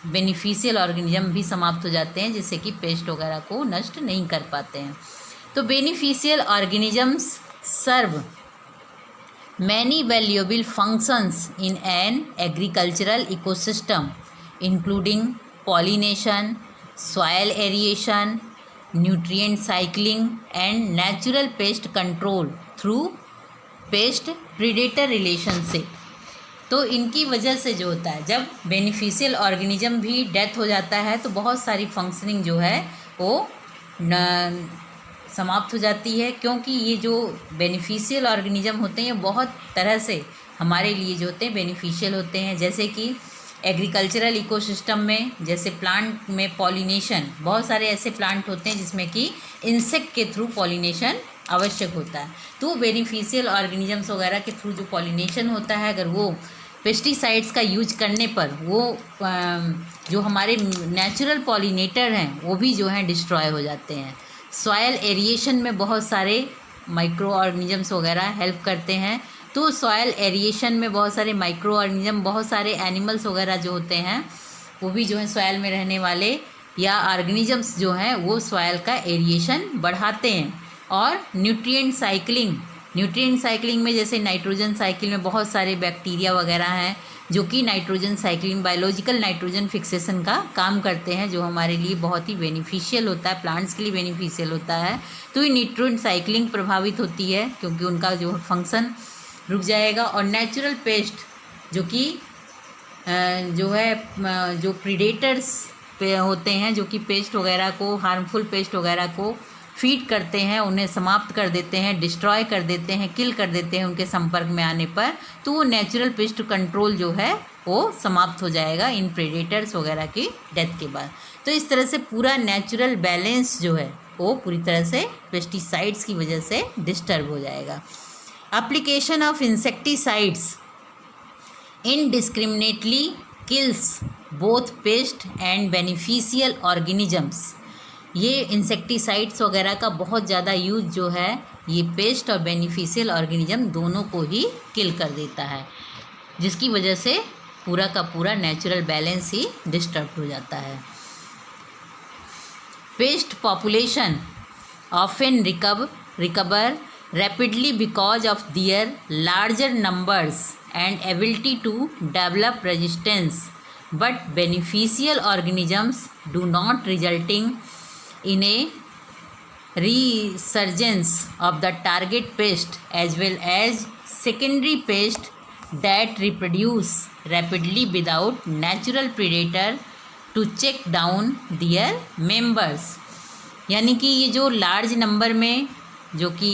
बेनिफिशियल ऑर्गेनिज्म भी समाप्त हो जाते हैं, जिससे कि पेस्ट वगैरह को नष्ट नहीं कर पाते हैं। तो beneficial organisms serve many valuable functions in an agricultural ecosystem including pollination, soil aeration, nutrient cycling and natural pest control through pest predator relationship. तो इनकी वजह से जो होता है, जब बेनिफिशियल ऑर्गेनिज्म भी डेथ हो जाता है तो बहुत सारी फंक्शनिंग जो है वो समाप्त हो जाती है, क्योंकि ये जो बेनिफिशियल ऑर्गेनिज्म होते हैं ये बहुत तरह से हमारे लिए जो होते हैं बेनिफिशियल होते हैं। जैसे कि एग्रीकल्चरल इकोसिस्टम में, जैसे प्लांट में पॉलिनेशन, बहुत सारे ऐसे प्लांट होते हैं जिसमें कि इंसेक्ट के थ्रू पॉलिनेशन आवश्यक होता है। तो बेनिफिशियल ऑर्गेनिजम्स वगैरह के थ्रू जो पॉलिनेशन होता है, अगर वो पेस्टिसाइड्स का यूज करने पर वो जो हमारे नेचुरल पॉलिनेटर हैं वो भी जो हैं डिस्ट्रॉय हो जाते हैं। सॉयल एरिएशन में बहुत सारे माइक्रो ऑर्गेनिजम्स वगैरह हेल्प करते हैं। तो सॉयल एरिएशन में बहुत सारे माइक्रो ऑर्गेनिज्म, बहुत सारे एनिमल्स वगैरह जो होते हैं वो भी जो है सॉयल में रहने वाले या ऑर्गेनिजम्स जो हैं वो सॉयल का एरिएशन बढ़ाते हैं। और न्यूट्रिएंट साइक्लिंग में जैसे नाइट्रोजन साइकिल में बहुत सारे बैक्टीरिया वगैरह हैं जो कि nitrogen cycling, biological nitrogen fixation का काम करते हैं, जो हमारे लिए बहुत ही बेनिफिशियल होता है, प्लांट्स के लिए बेनिफिशियल होता है। तो ये न्यूट्रिएंट साइक्लिंग प्रभावित होती है क्योंकि उनका जो फंक्शन रुक जाएगा। और नेचुरल पेस्ट जो कि जो है जो प्रीडेटर्स पे होते हैं, जो कि पेस्ट वगैरह को, हार्मफुल पेस्ट वगैरह को फीड करते हैं, उन्हें समाप्त कर देते हैं, डिस्ट्रॉय कर देते हैं, किल कर देते हैं उनके संपर्क में आने पर, तो वो नेचुरल पेस्ट कंट्रोल जो है वो समाप्त हो जाएगा इन प्रेडेटर्स वगैरह की डेथ के बाद। तो इस तरह से पूरा नेचुरल बैलेंस जो है वो पूरी तरह से पेस्टिसाइड्स की वजह से डिस्टर्ब हो जाएगा। Application of insecticides indiscriminately kills both paste and beneficial organisms. ये इंसेक्टिसाइड्स वगैरह का बहुत ज़्यादा यूज जो है ये पेस्ट और बेनिफिशियल ऑर्गेनिज्म दोनों को ही किल कर देता है, जिसकी वजह से पूरा का पूरा नेचुरल बैलेंस ही डिस्टर्ब हो जाता है। Paste population often recover rapidly because of their larger numbers and ability to develop resistance, but beneficial organisms do not, resulting in a resurgence of the target pest as well as secondary pest that reproduce rapidly without natural predator to check down their members। यानी कि ये जो large number में जो कि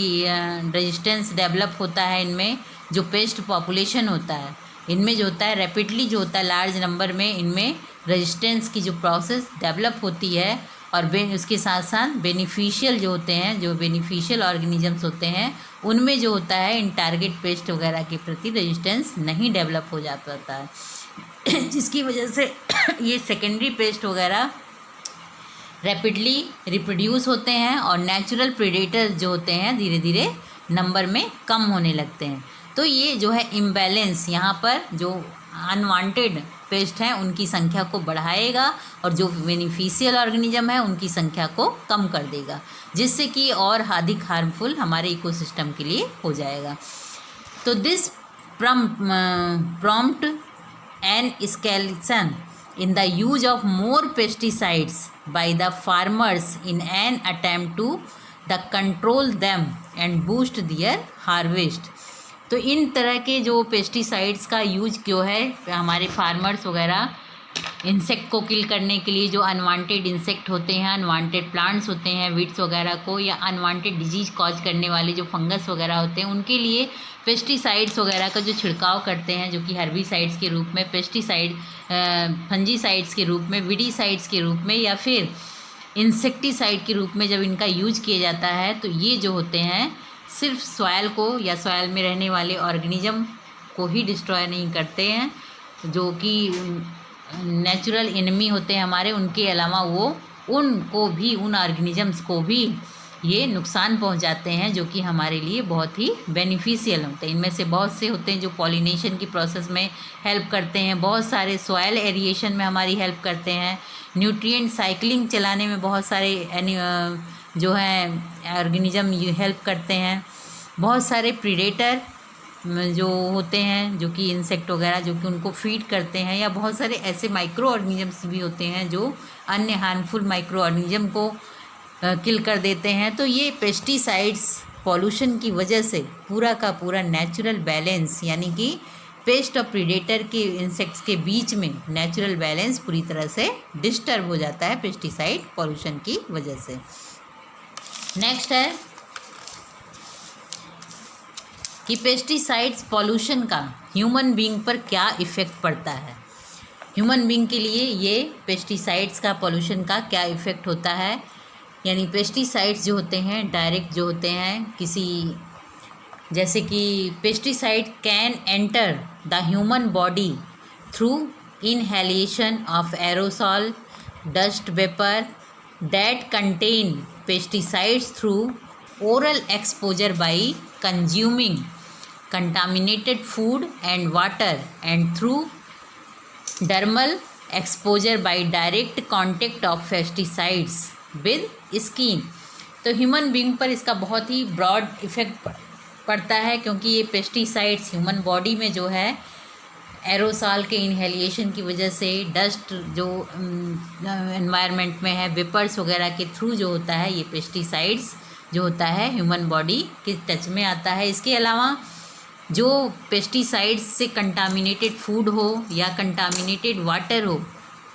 resistance develop होता है, इनमें जो पेस्ट पॉपुलेशन होता है, इनमें जो होता है रैपिडली जो होता है लार्ज नंबर में, इनमें रेजिस्टेंस की जो प्रोसेस डेवलप होती है। और उसके साथ साथ बेनिफिशियल जो होते हैं, जो बेनिफिशियल ऑर्गेनिजम्स होते हैं, उनमें जो होता है इन टारगेट पेस्ट वगैरह के प्रति रेजिस्टेंस नहीं डेवलप हो जा पाता है, जिसकी वजह से ये सेकेंडरी पेस्ट वगैरह रैपिडली रिप्रोड्यूस होते हैं और नेचुरल प्रेडेटर्स जो होते हैं धीरे धीरे नंबर में कम होने लगते हैं। तो ये जो है इम्बैलेंस यहाँ पर जो अनवांटेड पेस्ट हैं उनकी संख्या को बढ़ाएगा और जो बेनिफिशियल ऑर्गेनिज्म है उनकी संख्या को कम कर देगा, जिससे कि और अधिक हार्मफुल हमारे इकोसिस्टम के लिए हो जाएगा। तो this prompt an escalation in the use of more pesticides by the farmers in an attempt to control them and boost their harvest। तो इन तरह के जो पेस्टिसाइड्स का यूज क्यों है, हमारे फार्मर्स वगैरह इंसेक्ट को किल करने के लिए, जो अनवांटेड इंसेक्ट होते हैं, अनवांटेड प्लांट्स होते हैं, वीड्स वगैरह को, या अनवांटेड डिजीज कॉज करने वाले जो फंगस वगैरह होते हैं, उनके लिए पेस्टिसाइड्स वगैरह का जो छिड़काव करते हैं, जो कि हर्बिसाइड्स के रूप में, पेस्टिसाइड फंजीसाइड्स के रूप में, विडीसाइड्स के रूप में, या फिर इंसेक्टिसाइड के रूप में जब इनका यूज किया जाता है, तो ये जो होते हैं सिर्फ सॉयल को या सॉयल में रहने वाले ऑर्गेनिज्म को ही डिस्ट्रॉय नहीं करते हैं, जो कि नेचुरल एनिमी होते हैं हमारे, उनके अलावा वो उनको भी, उन ऑर्गेनिजम्स को भी ये नुकसान पहुंचाते हैं, जो कि हमारे लिए बहुत ही बेनिफिशियल होते हैं। इनमें से बहुत से होते हैं जो पॉलिनेशन की प्रोसेस में हेल्प करते हैं, बहुत सारे सॉयल एरिएशन में हमारी हेल्प करते हैं, न्यूट्रिएंट साइक्लिंग चलाने में बहुत सारे जो हैं ऑर्गेनिज्म हेल्प करते हैं, बहुत सारे प्रीडेटर जो होते हैं जो कि इंसेक्ट वगैरह जो कि उनको फीड करते हैं, या बहुत सारे ऐसे माइक्रो ऑर्गेनिजम्स भी होते हैं जो अन्य हार्मफुल माइक्रो ऑर्गेनिज्म को किल कर देते हैं। तो ये पेस्टिसाइड्स पॉल्यूशन की वजह से पूरा का पूरा नेचुरल बैलेंस, यानी कि पेस्ट और प्रीडेटर के इंसेक्ट्स के बीच में नेचुरल बैलेंस पूरी तरह से डिस्टर्ब हो जाता है पेस्टिसाइड पॉल्यूशन की वजह से। नेक्स्ट है कि पेस्टिसाइड्स पॉल्यूशन का ह्यूमन बीइंग पर क्या इफ़ेक्ट पड़ता है। ह्यूमन बीइंग के लिए ये पेस्टिसाइड्स का पॉल्यूशन का क्या इफ़ेक्ट होता है, यानी पेस्टिसाइड्स जो होते हैं डायरेक्ट जो होते हैं किसी, जैसे कि pesticide can enter the human body through inhalation of aerosol dust vapour that contain pesticides through oral exposure bye consuming contaminated food and water and through dermal exposure by direct contact of pesticides with skin। तो human being पर इसका बहुत ही broad effect पड़ता है, क्योंकि ये pesticides human body में जो है एरोसॉल के इनहेलिएशन की वजह से, डस्ट जो एनवायरनमेंट में है, वेपर्स वगैरह के थ्रू जो होता है ये पेस्टिसाइड्स जो होता है ह्यूमन बॉडी के टच में आता है। इसके अलावा जो पेस्टिसाइड्स से कंटामिनेटेड फूड हो या कंटामिनेटेड वाटर हो,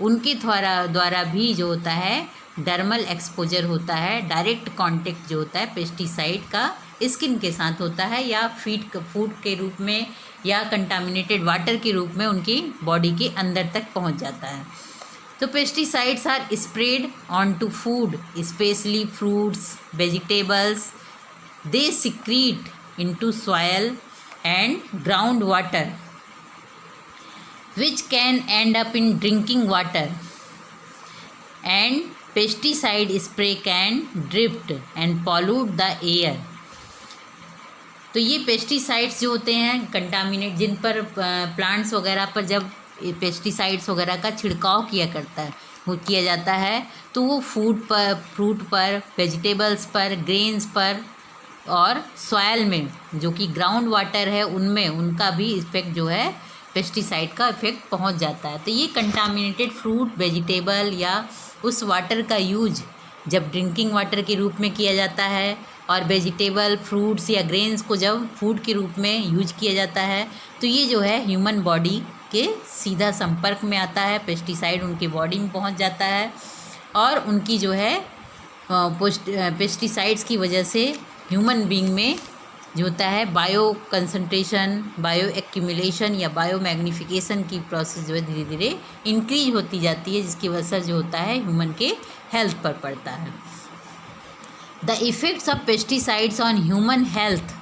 उनके द्वारा भी जो होता है डर्मल एक्सपोजर होता है, डायरेक्ट कांटेक्ट जो होता है पेस्टिसाइड का स्किन के साथ होता है, या फूड के रूप में या कंटामिनेटेड वाटर के रूप में उनकी बॉडी के अंदर तक पहुंच जाता है। तो pesticides are spread on to food specially fruits vegetables, they secrete into soil and groundwater which can end up in drinking water, and pesticide spray can drift and pollute the air। तो ये pesticides जो होते हैं contaminate, जिन पर plants वगैरह पर जब pesticides वगैरह का छिड़काव किया जाता है तो वो फूड पर, फ्रूट पर, वेजिटेबल्स पर, ग्रेन्स पर और सॉयल में जो कि ग्राउंड वाटर है उनमें, उनका भी इफेक्ट जो है पेस्टिसाइड का इफेक्ट पहुंच जाता है। तो ये कंटामिनेटेड फ्रूट वेजिटेबल या उस वाटर का यूज जब ड्रिंकिंग वाटर के रूप में किया जाता है, और वेजिटेबल फ्रूट्स या ग्रेन्स को जब फूड के रूप में यूज किया जाता है, तो ये जो है ह्यूमन बॉडी के सीधा संपर्क में आता है, पेस्टिसाइड उनकी बॉडी में पहुंच जाता है, और उनकी जो है पेस्टिसाइड्स की वजह से ह्यूमन बीइंग में जो होता है बायो कंसंट्रेशन, बायो एक्यूमुलेशन या बायो मैग्नीफिकेशन की प्रोसेस जो है धीरे धीरे इंक्रीज होती जाती है, जिसकी असर जो होता है ह्यूमन के हेल्थ पर पड़ता है। The effects of pesticides on human health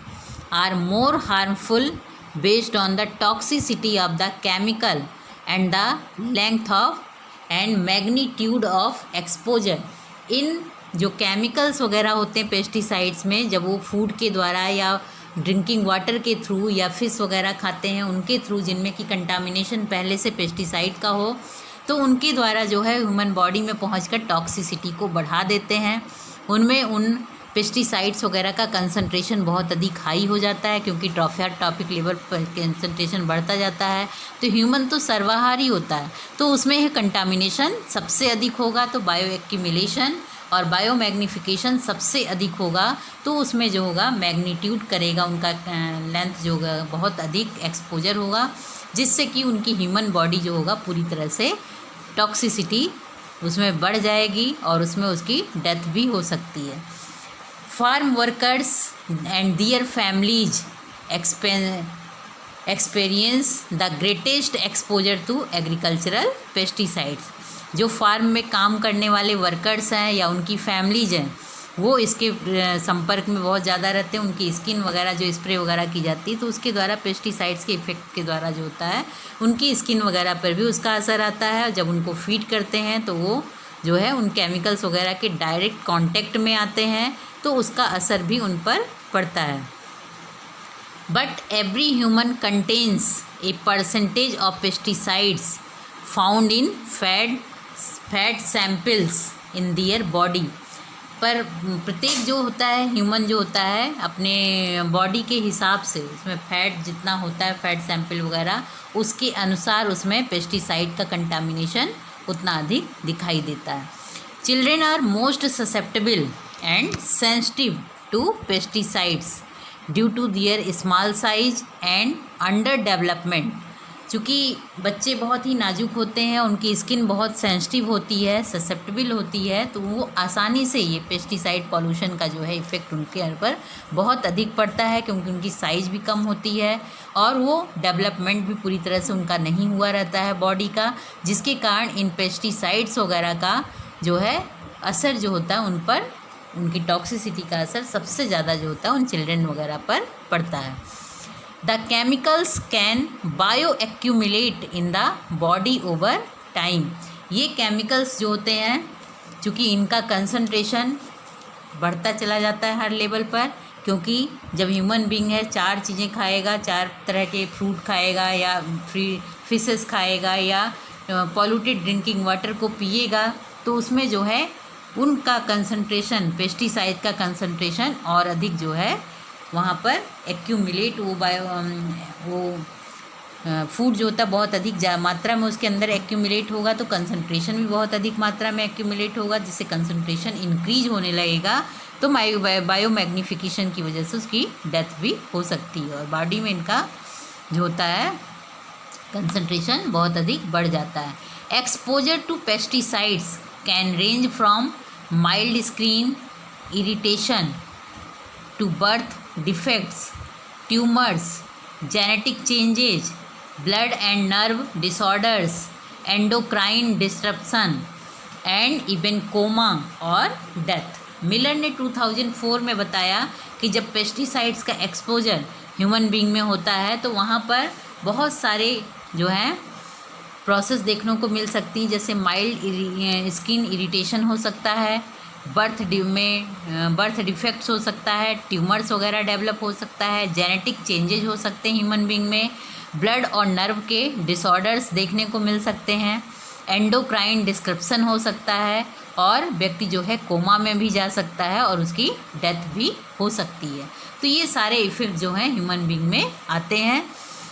are more harmful based on the toxicity of the chemical and the length of and magnitude of exposure. इन जो केमिकल्स वगैरह होते हैं पेस्टिसाइड्स में, जब वो फूड के द्वारा या ड्रिंकिंग वाटर के थ्रू या फिश वगैरह खाते हैं उनके थ्रू, जिनमें कि कंटामिनेशन पहले से पेस्टिसाइड का हो, तो उनके द्वारा जो है ह्यूमन बॉडी में पहुंचकर टॉक्सिसिटी को बढ़ा देते हैं। उनमें उन पेस्टिसाइड्स वगैरह का कंसंट्रेशन बहुत अधिक हाई हो जाता है, क्योंकि ट्रॉफिक लेवल पर कंसंट्रेशन बढ़ता जाता है। तो ह्यूमन तो सर्वाहारी होता है, तो उसमें यह कंटामिनेशन सबसे अधिक होगा, तो बायो एक्यूमुलेशन और बायो मैग्नीफिकेशन सबसे अधिक होगा, तो उसमें जो होगा मैग्नीट्यूड करेगा, उनका लेंथ जो होगा बहुत अधिक एक्सपोजर होगा, जिससे कि उनकी ह्यूमन बॉडी जो होगा पूरी तरह से टॉक्सिसिटी उसमें बढ़ जाएगी और उसमें उसकी डेथ भी हो सकती है। Farm workers and their families experience the greatest exposure to agricultural pesticides. जो फार्म में काम करने वाले वर्कर्स हैं या उनकी फैमिलीज हैं, वो इसके संपर्क में बहुत ज़्यादा रहते हैं। उनकी स्किन वगैरह जो स्प्रे वगैरह की जाती है, तो उसके द्वारा पेस्टिसाइड्स के इफेक्ट के द्वारा जो होता है उनकी स्किन वगैरह पर भी उसका असर आता है। जब उनको फीड करते हैं तो वो जो है उन केमिकल्स वगैरह के डायरेक्ट कांटेक्ट में आते हैं, तो उसका असर भी उन पर पड़ता है। But every human contains a percentage of pesticides found in fat samples in their body. पर प्रत्येक जो होता है ह्यूमन जो होता है अपने बॉडी के हिसाब से, उसमें फैट जितना होता है, फैट सैंपल वगैरह, उसके अनुसार उसमें पेस्टिसाइड का कंटामिनेशन उतना अधिक दिखाई देता है। Children are most susceptible and sensitive to pesticides due to their small size and underdevelopment। चूँकि बच्चे बहुत ही नाजुक होते हैं, उनकी स्किन बहुत सेंसिटिव होती है, ससेप्टेबल होती है, तो वो आसानी से ये पेस्टिसाइड पॉल्यूशन का जो है इफ़ेक्ट उनके ऊपर बहुत अधिक पड़ता है, क्योंकि उनकी साइज़ भी कम होती है और वो डेवलपमेंट भी पूरी तरह से उनका नहीं हुआ रहता है बॉडी का, जिसके कारण इन पेस्टिसाइड्स वगैरह का जो है असर जो होता है उन पर, उनकी टॉक्सिसिटी का असर सबसे ज़्यादा जो होता है उन चिल्ड्रन वगैरह पर पड़ता है। The chemicals can bio accumulate in the body over time. ये केमिकल्स जो होते हैं, चूँकि इनका कंसंट्रेशन बढ़ता चला जाता है हर लेवल पर, क्योंकि जब ह्यूमन बीइंग है 4 चीज़ें खाएगा, 4 तरह के फ्रूट खाएगा या फिशेस खाएगा या पॉल्यूटेड ड्रिंकिंग वाटर को पिएगा, तो उसमें जो है उनका कंसंट्रेशन, पेस्टिसाइड का कंसंट्रेशन और अधिक जो है वहाँ पर एक्यूमुलेट, वो फूड जो होता है बहुत अधिक मात्रा में उसके अंदर एक्यूमुलेट होगा, तो कंसंट्रेशन भी बहुत अधिक मात्रा में एक्यूमुलेट होगा, जिससे कंसंट्रेशन इंक्रीज होने लगेगा, तो बायो मैग्नीफिकेशन की वजह से उसकी डेथ भी हो सकती है और बॉडी में इनका जो होता है कंसंट्रेशन बहुत अधिक बढ़ जाता है। Exposure to pesticides can range from mild skin irritation to birth defects, tumors, genetic changes, blood and nerve disorders, endocrine disruption and even coma और death। मिलर ने 2004 में बताया कि जब पेस्टिसाइड्स का एक्सपोजर ह्यूमन बीइंग में होता है तो वहाँ पर बहुत सारे जो हैं प्रोसेस देखने को मिल सकती हैं, जैसे माइल्ड स्किन इरिटेशन हो सकता है, बर्थ डिफेक्ट्स हो सकता है, ट्यूमर्स वगैरह डेवलप हो सकता है, जेनेटिक चेंजेज हो सकते हैं ह्यूमन बीइंग में, ब्लड और नर्व के डिसऑर्डर्स देखने को मिल सकते हैं, एंडोक्राइन डिस्क्रप्शन हो सकता है और व्यक्ति जो है कोमा में भी जा सकता है और उसकी डेथ भी हो सकती है। तो ये सारे इफ़ेक्ट जो हैं ह्यूमन बीइंग में आते हैं।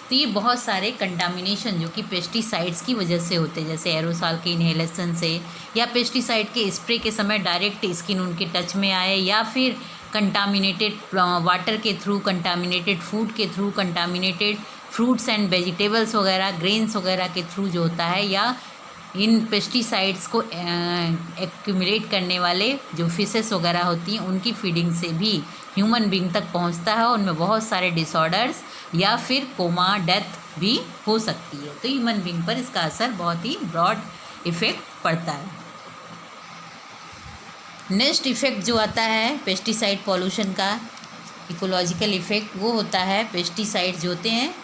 तो ये बहुत सारे कंटामिनेशन जो कि पेस्टिसाइड्स की वजह से होते हैं, जैसे एरोसॉल के इन्हेलेशन से या पेस्टिसाइड के स्प्रे के समय डायरेक्ट स्किन उनके टच में आए या फिर कंटामिनेटेड वाटर के थ्रू, कंटामिनेटेड फूड के through, contaminated fruits and vegetables वगैरह, ग्रेन्स वगैरह के थ्रू जो होता है, या इन पेस्टिसाइड्स को एक्यूमुलेट करने वाले जो फिशेस वगैरह होती हैं उनकी फीडिंग से भी ह्यूमन बीइंग तक पहुंचता है, उनमें बहुत सारे डिसऑर्डर्स या फिर कोमा, डेथ भी हो सकती है। तो ह्यूमन बीइंग पर इसका असर बहुत ही ब्रॉड इफ़ेक्ट पड़ता है। नेक्स्ट इफ़ेक्ट जो आता है पेस्टिसाइड पॉल्यूशन का इकोलॉजिकल इफ़ेक्ट, वो होता है पेस्टिसाइड जो होते हैं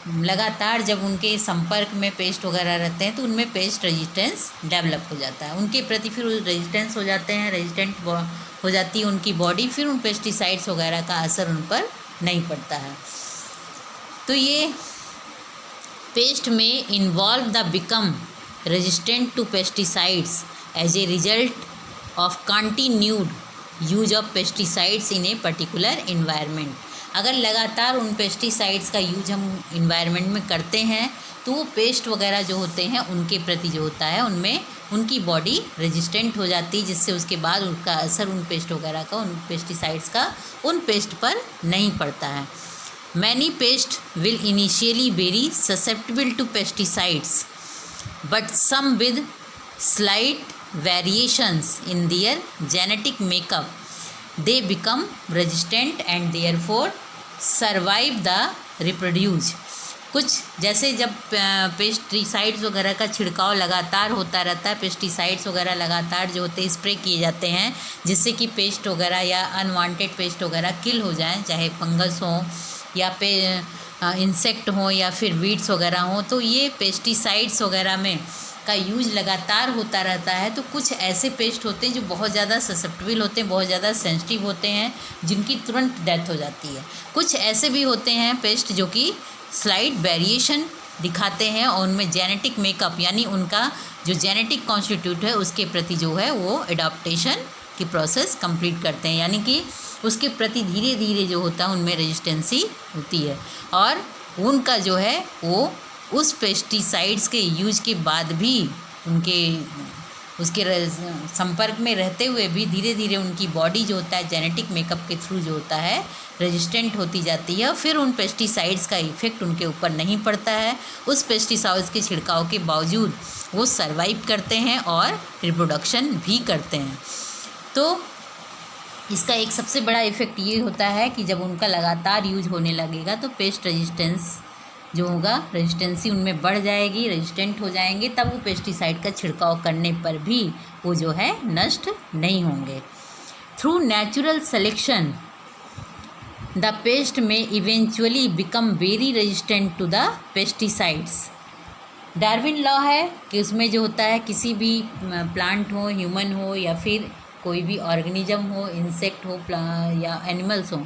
लगातार जब उनके संपर्क में पेस्ट वगैरह रहते हैं तो उनमें पेस्ट रेजिस्टेंस डेवलप हो जाता है, उनके प्रति फिर रेजिस्टेंस हो जाते हैं, रेजिस्टेंट हो जाती है उनकी बॉडी, फिर उन पेस्टिसाइड्स वगैरह का असर उन पर नहीं पड़ता है। तो ये पेस्ट में involve the become resistant to pesticides as a result of continued use of pesticides in a particular environment. अगर लगातार उन पेस्टिसाइड्स का यूज हम इन्वायरमेंट में करते हैं तो वो पेस्ट वगैरह जो होते हैं उनके प्रति जो होता है उनमें उनकी बॉडी रेजिस्टेंट हो जाती है, जिससे उसके बाद उनका असर उन पेस्ट वगैरह का, उन पेस्टिसाइड्स का उन पेस्ट पर नहीं पड़ता है। Many pest will initially very susceptible to pesticides but some with slight variations in their genetic makeup they become resistant and therefore survive the reproduce। कुछ जैसे जब पेस्टिसाइड्स वगैरह का छिड़काव लगातार होता रहता है, पेस्टिसाइड्स वगैरह लगातार जो होते हैं स्प्रे किए जाते हैं जिससे कि पेस्ट वगैरह या अनवांटेड पेस्ट वगैरह किल हो जाएं, चाहे फंगस हो या इंसेक्ट हो या फिर वीड्स वगैरह हो, तो ये पेस्टिसाइड्स वगैरह में का यूज लगातार होता रहता है। तो कुछ ऐसे पेस्ट होते हैं जो बहुत ज़्यादा ससेप्टेबल होते हैं, बहुत ज़्यादा सेंसिटिव होते हैं, जिनकी तुरंत डेथ हो जाती है। कुछ ऐसे भी होते हैं पेस्ट जो कि स्लाइट वेरिएशन दिखाते हैं और उनमें जेनेटिक मेकअप यानी उनका जो जेनेटिक कॉन्स्टिट्यूट है उसके प्रति जो है वो एडाप्टेशन की प्रोसेस कंप्लीट करते हैं, यानी कि उसके प्रति धीरे धीरे जो होता है उनमें रेजिस्टेंसी होती है और उनका जो है वो उस पेस्टिसाइड्स के यूज के बाद भी उनके उसके संपर्क में रहते हुए भी धीरे धीरे उनकी बॉडी जो होता है जेनेटिक मेकअप के थ्रू जो होता है रेजिस्टेंट होती जाती है, फिर उन पेस्टिसाइड्स का इफ़ेक्ट उनके ऊपर नहीं पड़ता है। उस पेस्टिसाइड्स के छिड़काव के बावजूद वो सर्वाइव करते हैं और रिप्रोडक्शन भी करते हैं। तो इसका एक सबसे बड़ा इफ़ेक्ट ये होता है कि जब उनका लगातार यूज होने लगेगा तो पेस्ट रेजिस्टेंस जो होगा, रेजिस्टेंसी उनमें बढ़ जाएगी, रेजिस्टेंट हो जाएंगे, तब वो पेस्टिसाइड का छिड़काव करने पर भी वो जो है नष्ट नहीं होंगे। Through natural selection the pest may eventually become very resistant to the pesticides. Darwin law है कि उसमें जो होता है किसी भी प्लांट हो, ह्यूमन हो या फिर कोई भी ऑर्गेनिज्म हो, इंसेक्ट हो या एनिमल्स हो,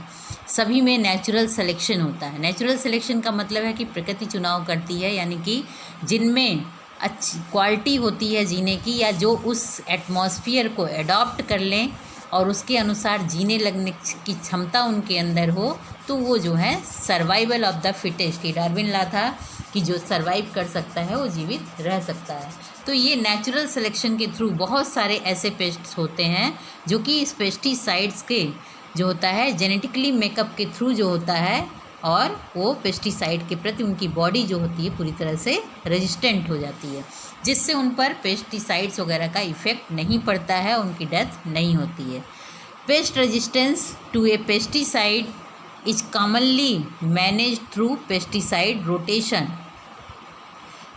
सभी में नेचुरल सिलेक्शन होता है। नेचुरल सिलेक्शन का मतलब है कि प्रकृति चुनाव करती है, यानी कि जिनमें अच्छी क्वालिटी होती है जीने की, या जो उस एटमॉस्फेयर को अडॉप्ट कर लें और उसके अनुसार जीने लगने की क्षमता उनके अंदर हो, तो वो जो है सर्वाइवल ऑफ द फिटेस्ट। ये डार्विन लॉ था कि जो सर्वाइव कर सकता है वो जीवित रह सकता है। तो ये नेचुरल सिलेक्शन के थ्रू बहुत सारे ऐसे पेस्ट्स होते हैं जो कि इस पेस्टिसाइड्स के जो होता है जेनेटिकली मेकअप के थ्रू जो होता है, और वो पेस्टिसाइड के प्रति उनकी बॉडी जो होती है पूरी तरह से रेजिस्टेंट हो जाती है, जिससे उन पर पेस्टिसाइड्स वगैरह का इफ़ेक्ट नहीं पड़ता है, उनकी डेथ नहीं होती है। Pest resistance to a pesticide is commonly manage through pesticide rotation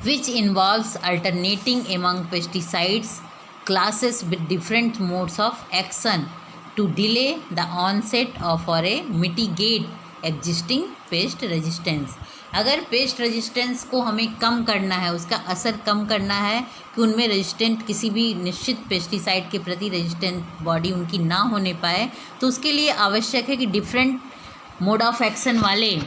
which involves alternating among pesticides classes with different modes of action to delay the onset of or mitigate existing pest resistance। अगर paste resistance को हमें कम करना है, उसका असर कम करना है कि उनमें रेजिस्टेंट किसी भी निश्चित पेस्टिसाइड के प्रति रेजिस्टेंट बॉडी उनकी ना होने पाए, तो उसके लिए आवश्यक है कि डिफरेंट मोड ऑफ एक्शन वाले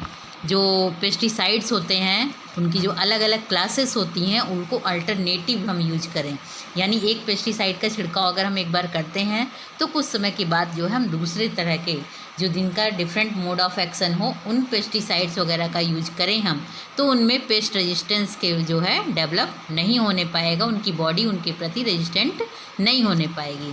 जो पेस्टिसाइड्स होते हैं उनकी जो अलग अलग क्लासेस होती हैं उनको अल्टरनेटिव हम यूज करें। यानी एक पेस्टिसाइड का छिड़काव अगर हम एक बार करते हैं तो कुछ समय के बाद जो है हम दूसरे तरह के जो जिनका डिफरेंट मोड ऑफ एक्शन हो उन पेस्टिसाइड्स वगैरह का यूज करें हम, तो उनमें पेस्ट रेजिस्टेंस के जो है डेवलप नहीं होने पाएगा, उनकी बॉडी उनके प्रति रेजिस्टेंट नहीं होने पाएगी।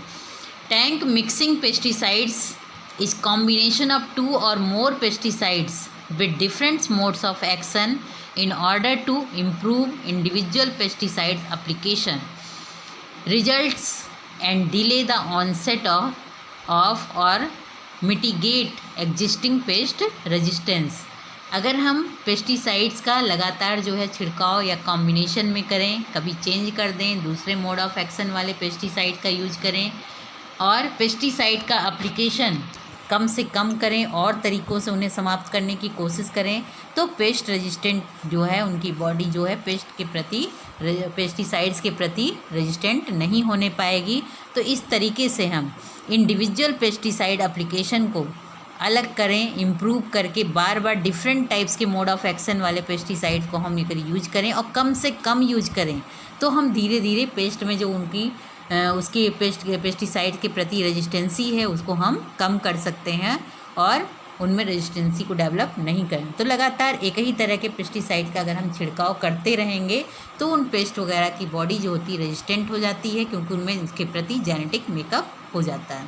Tank mixing pesticides is combination of 2 or more pesticides with different modes of action in order to improve individual pesticide application results and delay the onset of or mitigate existing pest resistance। अगर हम pesticides का लगातार जो है छिड़काव या combination में करें, कभी चेंज कर दें, दूसरे मोड ऑफ एक्शन वाले पेस्टिसाइड का यूज करें और पेस्टिसाइड का एप्लीकेशन कम से कम करें और तरीक़ों से उन्हें समाप्त करने की कोशिश करें, तो पेस्ट रेजिस्टेंट जो है उनकी बॉडी जो है पेस्ट के प्रति पेस्टिसाइड्स के प्रति रेजिस्टेंट नहीं होने पाएगी। तो इस तरीके से हम इंडिविजुअल पेस्टिसाइड एप्लीकेशन को अलग करें, इम्प्रूव करके बार बार डिफरेंट टाइप्स के मोड ऑफ एक्शन वाले पेस्टिसाइड्स को हम अगर यूज करें और कम से कम यूज करें, तो हम धीरे धीरे पेस्ट में जो उनकी उसकी पेस्टिसाइड के प्रति रेजिस्टेंसी है उसको हम कम कर सकते हैं और उनमें रेजिस्टेंसी को डेवलप नहीं करें। तो लगातार एक ही तरह के पेस्टिसाइड का अगर हम छिड़काव करते रहेंगे तो उन पेस्ट वगैरह की बॉडी जो होती है रेजिस्टेंट हो जाती है, क्योंकि उनमें इसके प्रति जेनेटिक मेकअप हो जाता है।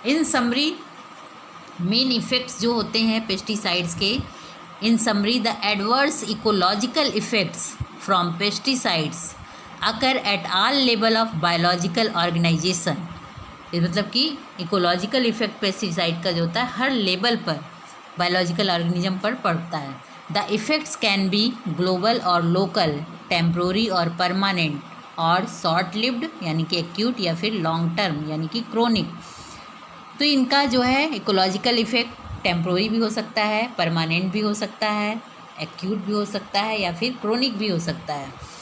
इन समरी मेन इफ़ेक्ट्स जो होते हैं पेस्टिसाइड्स के, in summary the adverse ecological effects from pesticides occur at all level of biological organisation. ये मतलब कि इकोलॉजिकल इफेक्ट पेस्टिसाइड का जो होता है हर लेवल पर बायोलॉजिकल ऑर्गेनिज्म पर पड़ता है। The effects can be global और लोकल, टेम्प्रोरी और परमानेंट और शॉर्ट लिव्ड यानी कि एक्यूट या फिर लॉन्ग टर्म यानी कि क्रोनिक। तो इनका जो है इकोलॉजिकल इफेक्ट टेम्प्रोरी भी हो सकता है, परमानेंट भी हो सकता है, एक्यूट भी हो सकता है या फिर क्रोनिक भी हो सकता है।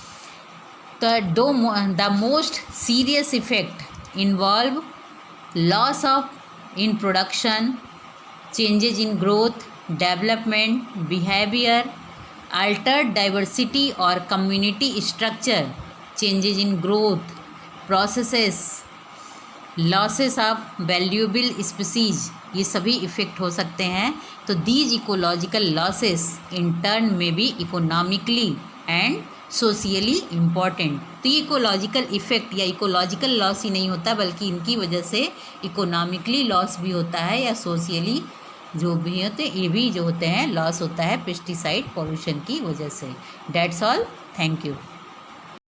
The most serious effect involve loss of in production, changes in growth, development, behavior, altered diversity or community structure, changes in growth processes, losses of valuable species, ये सभी इफ़ेक्ट हो सकते हैं। तो these ecological losses in turn may be economically and socially important. तो ये ecological effect या ecological loss ही नहीं होता, बल्कि इनकी वजह से इकोनॉमिकली लॉस भी होता है, या सोशियली जो भी होते ये भी जो होते हैं लॉस होता है पेस्टिसाइड पॉल्यूशन की वजह से। That's all, thank you.